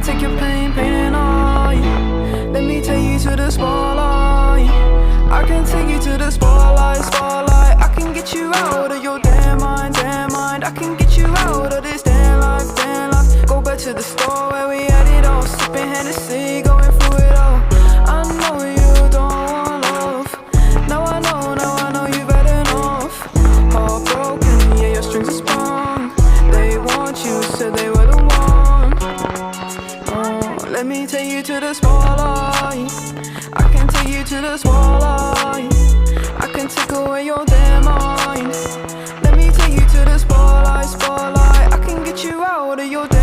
can take your pain, pain and all. Let me take you to the spotlight. I can take you to the spotlight, spotlight. I can get you out of your damn mind, damn mind. I can get you out of this damn life, damn life. Go back to the store where we had it all, sipping Hennessy, going through it all. I know you don't want love. Now I know you've had enough. Heartbroken, yeah, your strings are sprung. They want you, said they were the one. Oh, let me take you to the spotlight. I can take you to the spotlight. I can take away your damn mind. Let me take you to the spotlight, spotlight. I can get you out of your damn